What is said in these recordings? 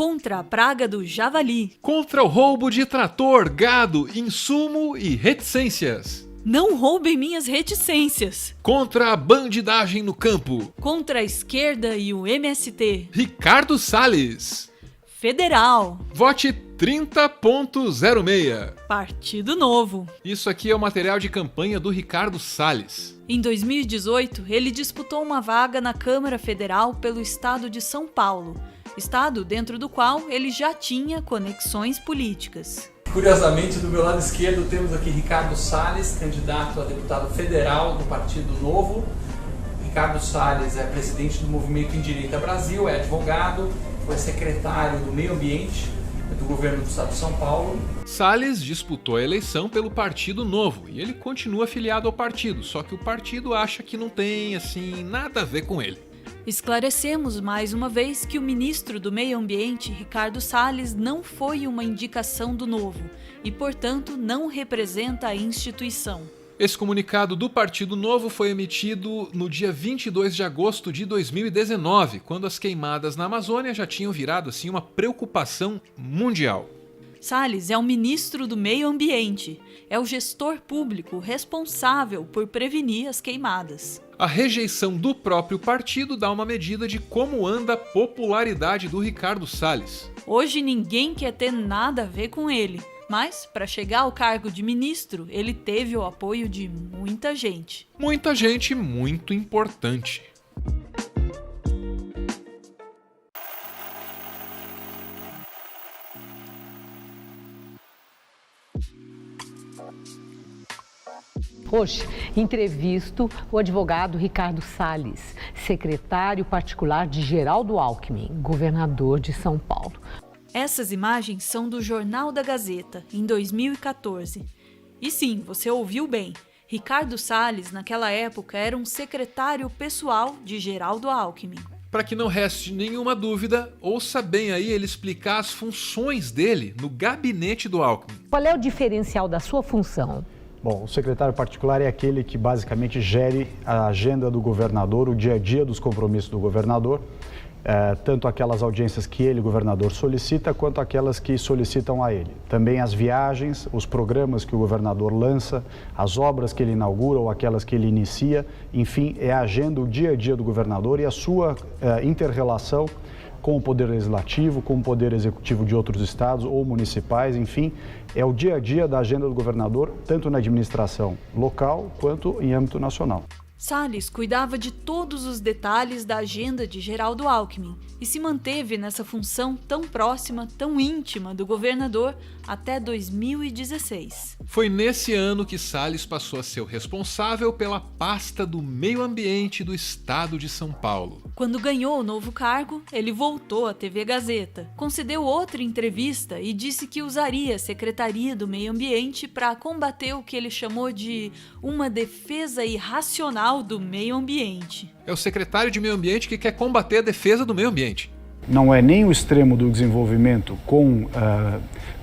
Contra a praga do javali. Contra o roubo de trator, gado, insumo e reticências. Não roubem minhas reticências. Contra a bandidagem no campo. Contra a esquerda e o MST. Ricardo Salles. Federal. Vote 30.06. Partido Novo. Isso aqui é o material de campanha do Ricardo Salles. Em 2018, ele disputou uma vaga na Câmara Federal pelo estado de São Paulo, estado dentro do qual ele já tinha conexões políticas. Curiosamente, do meu lado esquerdo temos aqui Ricardo Salles, candidato a deputado federal do Partido Novo. Ricardo Salles é presidente do Movimento em Direita Brasil, é advogado, foi secretário do Meio Ambiente do governo do estado de São Paulo. Salles disputou a eleição pelo Partido Novo e ele continua afiliado ao partido, só que o partido acha que não tem, assim, nada a ver com ele. Esclarecemos mais uma vez que o ministro do Meio Ambiente, Ricardo Salles, não foi uma indicação do Novo e, portanto, não representa a instituição. Esse comunicado do Partido Novo foi emitido no dia 22 de agosto de 2019, quando as queimadas na Amazônia já tinham virado assim uma preocupação mundial. Salles é o ministro do Meio Ambiente, é o gestor público responsável por prevenir as queimadas. A rejeição do próprio partido dá uma medida de como anda a popularidade do Ricardo Salles. Hoje ninguém quer ter nada a ver com ele, mas para chegar ao cargo de ministro, ele teve o apoio de muita gente. Muita gente muito importante. Hoje, entrevisto o advogado Ricardo Salles, secretário particular de Geraldo Alckmin, governador de São Paulo. Essas imagens são do Jornal da Gazeta, em 2014. E sim, você ouviu bem, Ricardo Salles, naquela época, era um secretário pessoal de Geraldo Alckmin. Para que não reste nenhuma dúvida, ouça bem aí ele explicar as funções dele no gabinete do Alckmin. Qual é o diferencial da sua função? Bom, o secretário particular é aquele que basicamente gere a agenda do governador, o dia a dia dos compromissos do governador, tanto aquelas audiências que ele, governador, solicita, quanto aquelas que solicitam a ele. Também as viagens, os programas que o governador lança, as obras que ele inaugura ou aquelas que ele inicia, enfim, é a agenda, o dia a dia do governador e a sua inter-relação com o Poder Legislativo, com o Poder Executivo de outros estados ou municipais, enfim, é o dia a dia da agenda do governador, tanto na administração local quanto em âmbito nacional. Salles cuidava de todos os detalhes da agenda de Geraldo Alckmin e se manteve nessa função tão próxima, tão íntima do governador até 2016. Foi nesse ano que Salles passou a ser o responsável pela pasta do meio ambiente do estado de São Paulo. Quando ganhou o novo cargo, ele voltou à TV Gazeta, concedeu outra entrevista e disse que usaria a Secretaria do Meio Ambiente para combater o que ele chamou de uma defesa irracional do meio ambiente. É o secretário de Meio Ambiente que quer combater a defesa do meio ambiente. Não é nem o extremo do desenvolvimento com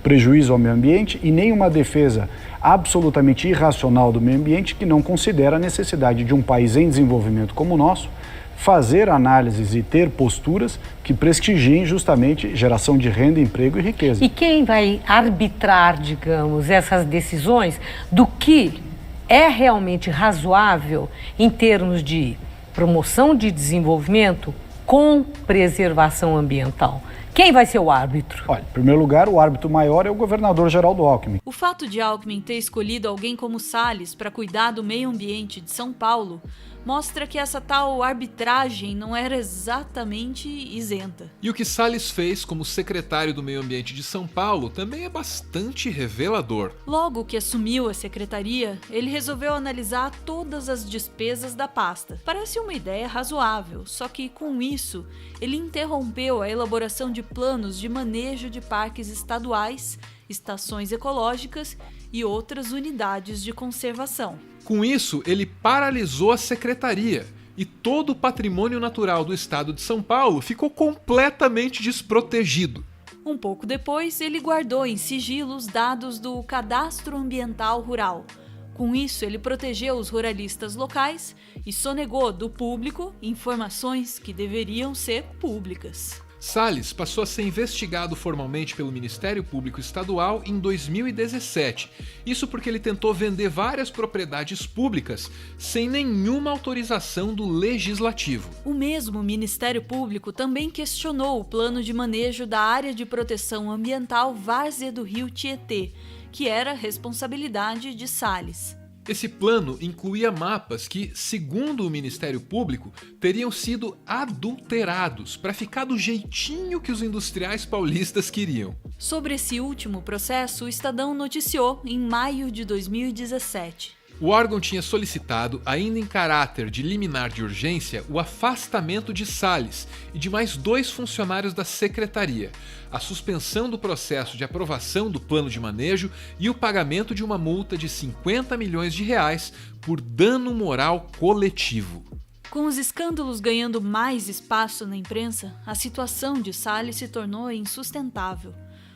prejuízo ao meio ambiente e nem uma defesa absolutamente irracional do meio ambiente que não considera a necessidade de um país em desenvolvimento como o nosso fazer análises e ter posturas que prestigiem justamente geração de renda, emprego e riqueza. E quem vai arbitrar, digamos, essas decisões do que é realmente razoável em termos de promoção de desenvolvimento com preservação ambiental? Quem vai ser o árbitro? Olha, em primeiro lugar, o árbitro maior é o governador Geraldo Alckmin. O fato de Alckmin ter escolhido alguém como Salles para cuidar do meio ambiente de São Paulo mostra que essa tal arbitragem não era exatamente isenta. E o que Salles fez como secretário do Meio Ambiente de São Paulo também é bastante revelador. Logo que assumiu a secretaria, ele resolveu analisar todas as despesas da pasta. Parece uma ideia razoável, só que com isso, ele interrompeu a elaboração de planos de manejo de parques estaduais, estações ecológicas e outras unidades de conservação. Com isso, ele paralisou a secretaria e todo o patrimônio natural do estado de São Paulo ficou completamente desprotegido. Um pouco depois, ele guardou em sigilo os dados do Cadastro Ambiental Rural. Com isso, ele protegeu os ruralistas locais e sonegou do público informações que deveriam ser públicas. Salles passou a ser investigado formalmente pelo Ministério Público Estadual em 2017. Isso porque ele tentou vender várias propriedades públicas sem nenhuma autorização do Legislativo. O mesmo Ministério Público também questionou o plano de manejo da área de proteção ambiental Várzea do Rio Tietê, que era responsabilidade de Salles. Esse plano incluía mapas que, segundo o Ministério Público, teriam sido adulterados para ficar do jeitinho que os industriais paulistas queriam. Sobre esse último processo, o Estadão noticiou em maio de 2017. O órgão tinha solicitado, ainda em caráter de liminar de urgência, o afastamento de Salles e de mais 2 funcionários da secretaria, a suspensão do processo de aprovação do plano de manejo e o pagamento de uma multa de 50 milhões de reais por dano moral coletivo. Com os escândalos ganhando mais espaço na imprensa, a situação de Salles se tornou insustentável.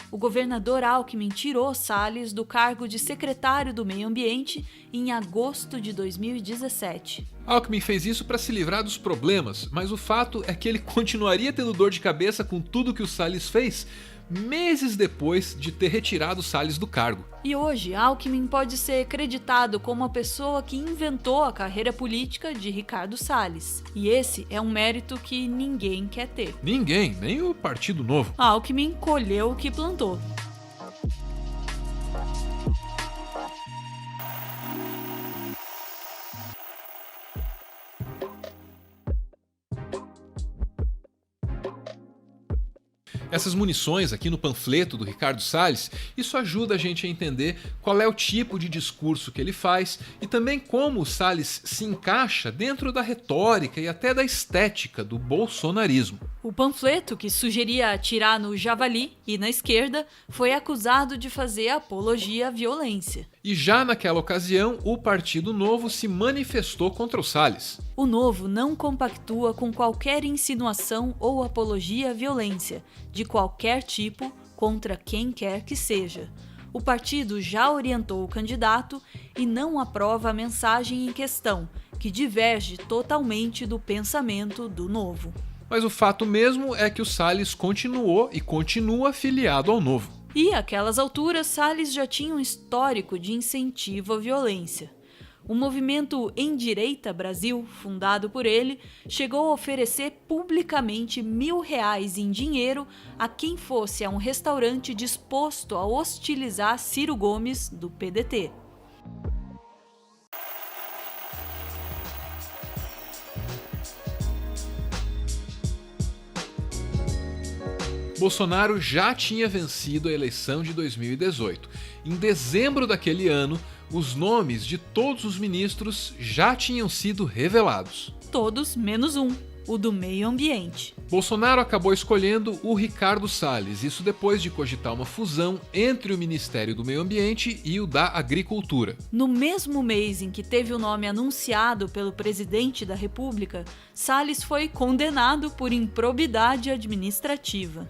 O governador Alckmin tirou Salles do cargo de secretário do Meio Ambiente em agosto de 2017. Alckmin fez isso para se livrar dos problemas, mas o fato é que ele continuaria tendo dor de cabeça com tudo que o Salles fez, meses depois de ter retirado Salles do cargo. E hoje, Alckmin pode ser creditado como a pessoa que inventou a carreira política de Ricardo Salles. E esse é um mérito que ninguém quer ter. Ninguém, nem o Partido Novo. Alckmin colheu o que plantou. Essas munições aqui no panfleto do Ricardo Salles, isso ajuda a gente a entender qual é o tipo de discurso que ele faz e também como o Salles se encaixa dentro da retórica e até da estética do bolsonarismo. O panfleto, que sugeria atirar no javali e na esquerda, foi acusado de fazer apologia à violência. E já naquela ocasião, o Partido Novo se manifestou contra o Salles. O Novo não compactua com qualquer insinuação ou apologia à violência, de qualquer tipo, contra quem quer que seja. O partido já orientou o candidato e não aprova a mensagem em questão, que diverge totalmente do pensamento do Novo. Mas o fato mesmo é que o Salles continuou e continua filiado ao Novo. E, àquelas alturas, Salles já tinha um histórico de incentivo à violência. O movimento Em Direita Brasil, fundado por ele, chegou a oferecer publicamente R$1.000 em dinheiro a quem fosse a um restaurante disposto a hostilizar Ciro Gomes, do PDT. Bolsonaro já tinha vencido a eleição de 2018. Em dezembro daquele ano, os nomes de todos os ministros já tinham sido revelados. Todos menos um, o do meio ambiente. Bolsonaro acabou escolhendo o Ricardo Salles, isso depois de cogitar uma fusão entre o Ministério do Meio Ambiente e o da Agricultura. No mesmo mês em que teve o nome anunciado pelo presidente da República, Salles foi condenado por improbidade administrativa.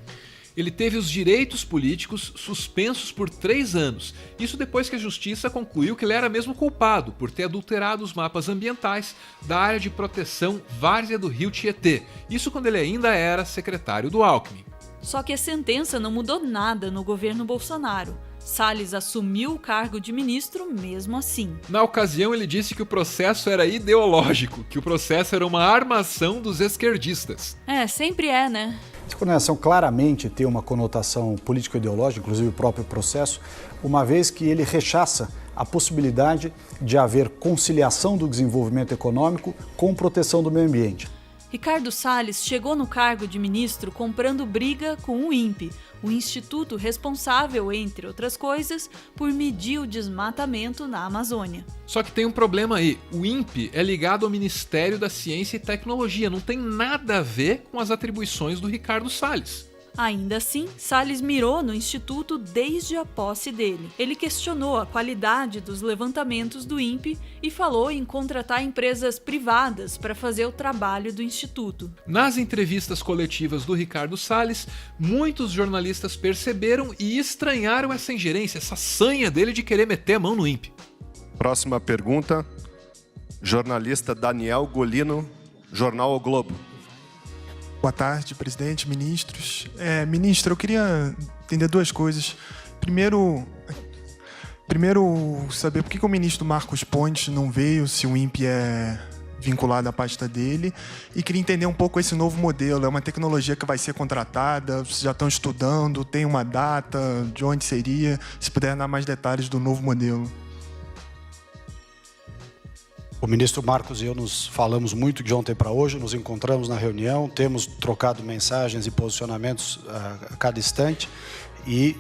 Ele teve os direitos políticos suspensos por 3 anos. Isso depois que a justiça concluiu que ele era mesmo culpado por ter adulterado os mapas ambientais da área de proteção Várzea do Rio Tietê. Isso quando ele ainda era secretário do Alckmin. Só que a sentença não mudou nada no governo Bolsonaro. Salles assumiu o cargo de ministro mesmo assim. Na ocasião, ele disse que o processo era ideológico, que o processo era uma armação dos esquerdistas. Sempre é, né? Essa condenação claramente tem uma conotação político-ideológica, inclusive o próprio processo, uma vez que ele rechaça a possibilidade de haver conciliação do desenvolvimento econômico com proteção do meio ambiente. Ricardo Salles chegou no cargo de ministro comprando briga com o INPE, o instituto responsável, entre outras coisas, por medir o desmatamento na Amazônia. Só que tem um problema aí, o INPE é ligado ao Ministério da Ciência e Tecnologia, não tem nada a ver com as atribuições do Ricardo Salles. Ainda assim, Salles mirou no instituto desde a posse dele. Ele questionou a qualidade dos levantamentos do INPE e falou em contratar empresas privadas para fazer o trabalho do instituto. Nas entrevistas coletivas do Ricardo Salles, muitos jornalistas perceberam e estranharam essa ingerência, essa sanha dele de querer meter a mão no INPE. Próxima pergunta, jornalista Daniel Golino, Jornal O Globo. Boa tarde, presidente, ministros. Ministro, eu queria entender duas coisas. Primeiro, saber por que o ministro Marcos Pontes não veio, se o INPE é vinculado à pasta dele. E queria entender um pouco esse novo modelo. É uma tecnologia que vai ser contratada? Vocês já estão estudando? Tem uma data? De onde seria? Se puder dar mais detalhes do novo modelo. O ministro Marcos e eu nos falamos muito de ontem para hoje, nos encontramos na reunião, temos trocado mensagens e posicionamentos a cada instante e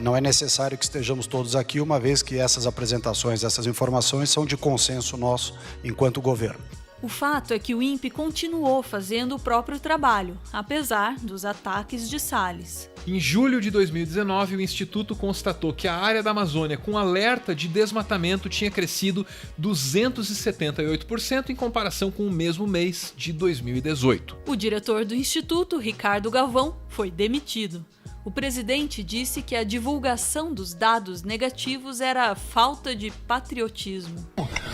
não é necessário que estejamos todos aqui, uma vez que essas apresentações, essas informações são de consenso nosso enquanto governo. O fato é que o INPE continuou fazendo o próprio trabalho, apesar dos ataques de Salles. Em julho de 2019, o Instituto constatou que a área da Amazônia com alerta de desmatamento tinha crescido 278% em comparação com o mesmo mês de 2018. O diretor do Instituto, Ricardo Galvão, foi demitido. O presidente disse que a divulgação dos dados negativos era falta de patriotismo.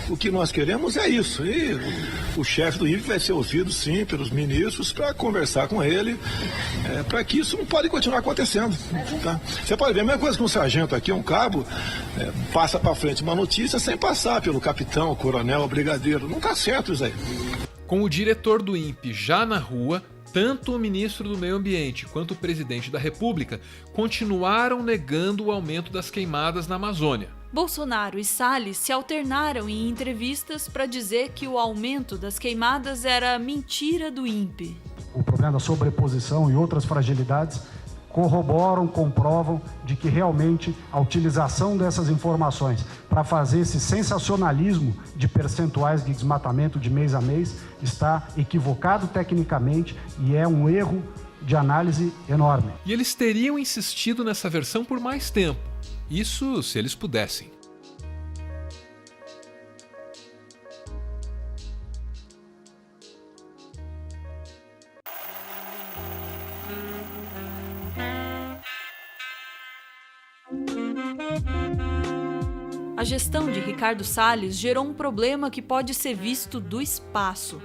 O que nós queremos é isso. E o chefe do INPE vai ser ouvido, sim, pelos ministros para conversar com ele, para que isso não pode continuar acontecendo. Tá? Você pode ver a mesma coisa que um sargento aqui, um cabo, passa para frente uma notícia sem passar pelo capitão, coronel, brigadeiro. Não está certo isso aí. Com o diretor do INPE já na rua, tanto o ministro do Meio Ambiente quanto o presidente da República continuaram negando o aumento das queimadas na Amazônia. Bolsonaro e Salles se alternaram em entrevistas para dizer que o aumento das queimadas era mentira do INPE. O problema da sobreposição e outras fragilidades corroboram, comprovam de que realmente a utilização dessas informações para fazer esse sensacionalismo de percentuais de desmatamento de mês a mês está equivocado tecnicamente e é um erro de análise enorme. E eles teriam insistido nessa versão por mais tempo. Isso se eles pudessem. A gestão de Ricardo Salles gerou um problema que pode ser visto do espaço.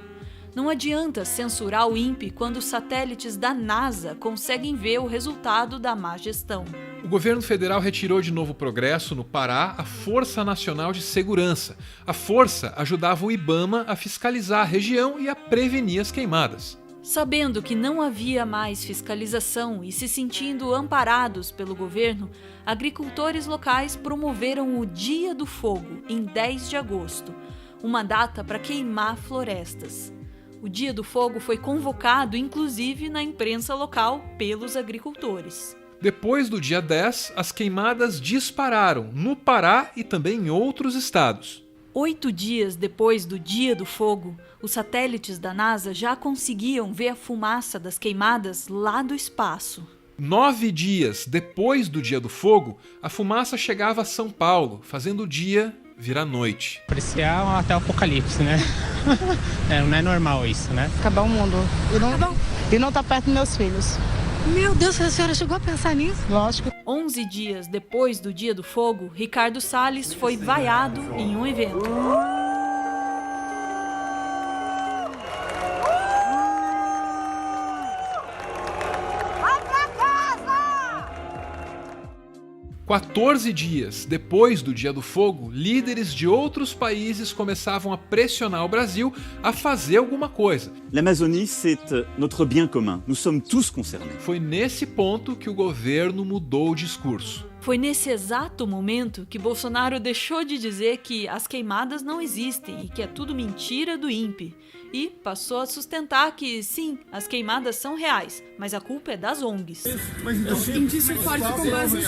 Não adianta censurar o INPE quando os satélites da NASA conseguem ver o resultado da má gestão. O governo federal retirou de Novo Progresso, no Pará, a Força Nacional de Segurança. A força ajudava o IBAMA a fiscalizar a região e a prevenir as queimadas. Sabendo que não havia mais fiscalização e se sentindo amparados pelo governo, agricultores locais promoveram o Dia do Fogo, em 10 de agosto, uma data para queimar florestas. O Dia do Fogo foi convocado, inclusive, na imprensa local pelos agricultores. Depois do dia 10, as queimadas dispararam no Pará e também em outros estados. 8 dias depois do Dia do Fogo, os satélites da NASA já conseguiam ver a fumaça das queimadas lá do espaço. 9 dias depois do Dia do Fogo, a fumaça chegava a São Paulo, fazendo o dia virar noite. Parecia até o apocalipse, né? Não é normal isso, né? Acabar o mundo. E não tá perto dos meus filhos. Meu Deus, a senhora chegou a pensar nisso? Lógico. 11 dias depois do Dia do Fogo, Ricardo Salles foi vaiado em um evento. 14 dias depois do Dia do Fogo, líderes de outros países começavam a pressionar o Brasil a fazer alguma coisa. L'Amazonie, c'est notre bien commun. Nous sommes tous concernés. Foi nesse ponto que o governo mudou o discurso. Foi nesse exato momento que Bolsonaro deixou de dizer que as queimadas não existem e que é tudo mentira do INPE. E passou a sustentar que, sim, as queimadas são reais, mas a culpa é das ONGs. Mas então, indício forte com base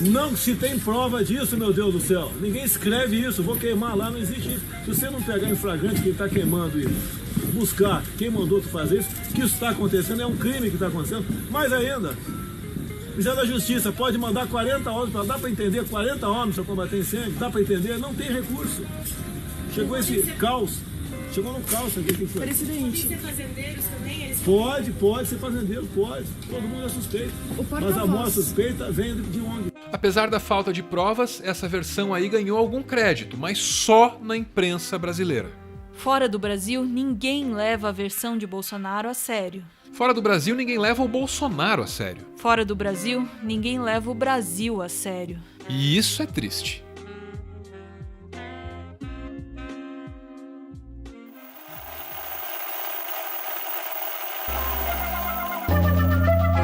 não, se tem prova disso, meu Deus do céu. Ninguém escreve isso, vou queimar lá, não existe isso. Se você não pegar em flagrante quem está queimando e buscar quem mandou tu fazer isso, que isso está acontecendo, é um crime que está acontecendo. Mais ainda, Ministério da Justiça pode mandar 40 homens, dá para entender 40 homens para combater incêndio, dá para entender, não tem recurso. Chegou esse caos. Chegou no caos aqui, que foi? Presidente. Pode ser fazendeiros também? Pode ser fazendeiro, pode. Todo mundo é suspeito. Mas a amostra suspeita vem de ONG. Apesar da falta de provas, essa versão aí ganhou algum crédito, mas só na imprensa brasileira. Fora do Brasil, ninguém leva a versão de Bolsonaro a sério. Fora do Brasil, ninguém leva o Bolsonaro a sério. Fora do Brasil, ninguém leva o Brasil a sério. E isso é triste.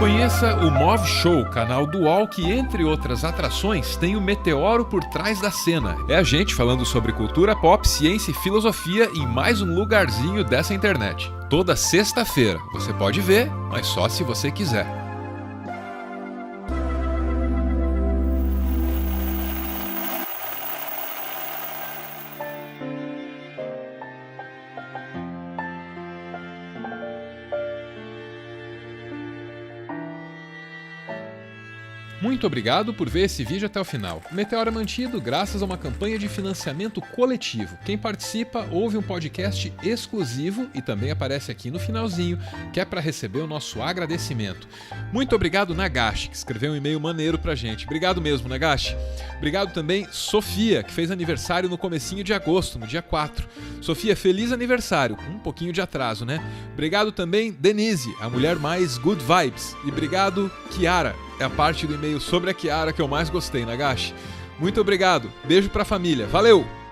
Conheça o Mov Show, canal do UOL que, entre outras atrações, tem o Meteoro por trás da cena. É a gente falando sobre cultura pop, ciência e filosofia em mais um lugarzinho dessa internet. Toda sexta-feira. Você pode ver, mas só se você quiser. Muito obrigado por ver esse vídeo até o final. O Meteoro é mantido graças a uma campanha de financiamento coletivo. Quem participa ouve um podcast exclusivo e também aparece aqui no finalzinho, que é para receber o nosso agradecimento. Muito obrigado, Nagashi, que escreveu um e-mail maneiro pra gente. Obrigado mesmo, Nagashi. Obrigado também, Sofia, que fez aniversário no comecinho de agosto, no dia 4. Sofia, feliz aniversário, com um pouquinho de atraso, né? Obrigado também, Denise, a mulher mais good vibes. E obrigado, Kiara. É a parte do e-mail sobre a Kiara que eu mais gostei, Nagashi. Muito obrigado. Beijo pra família. Valeu!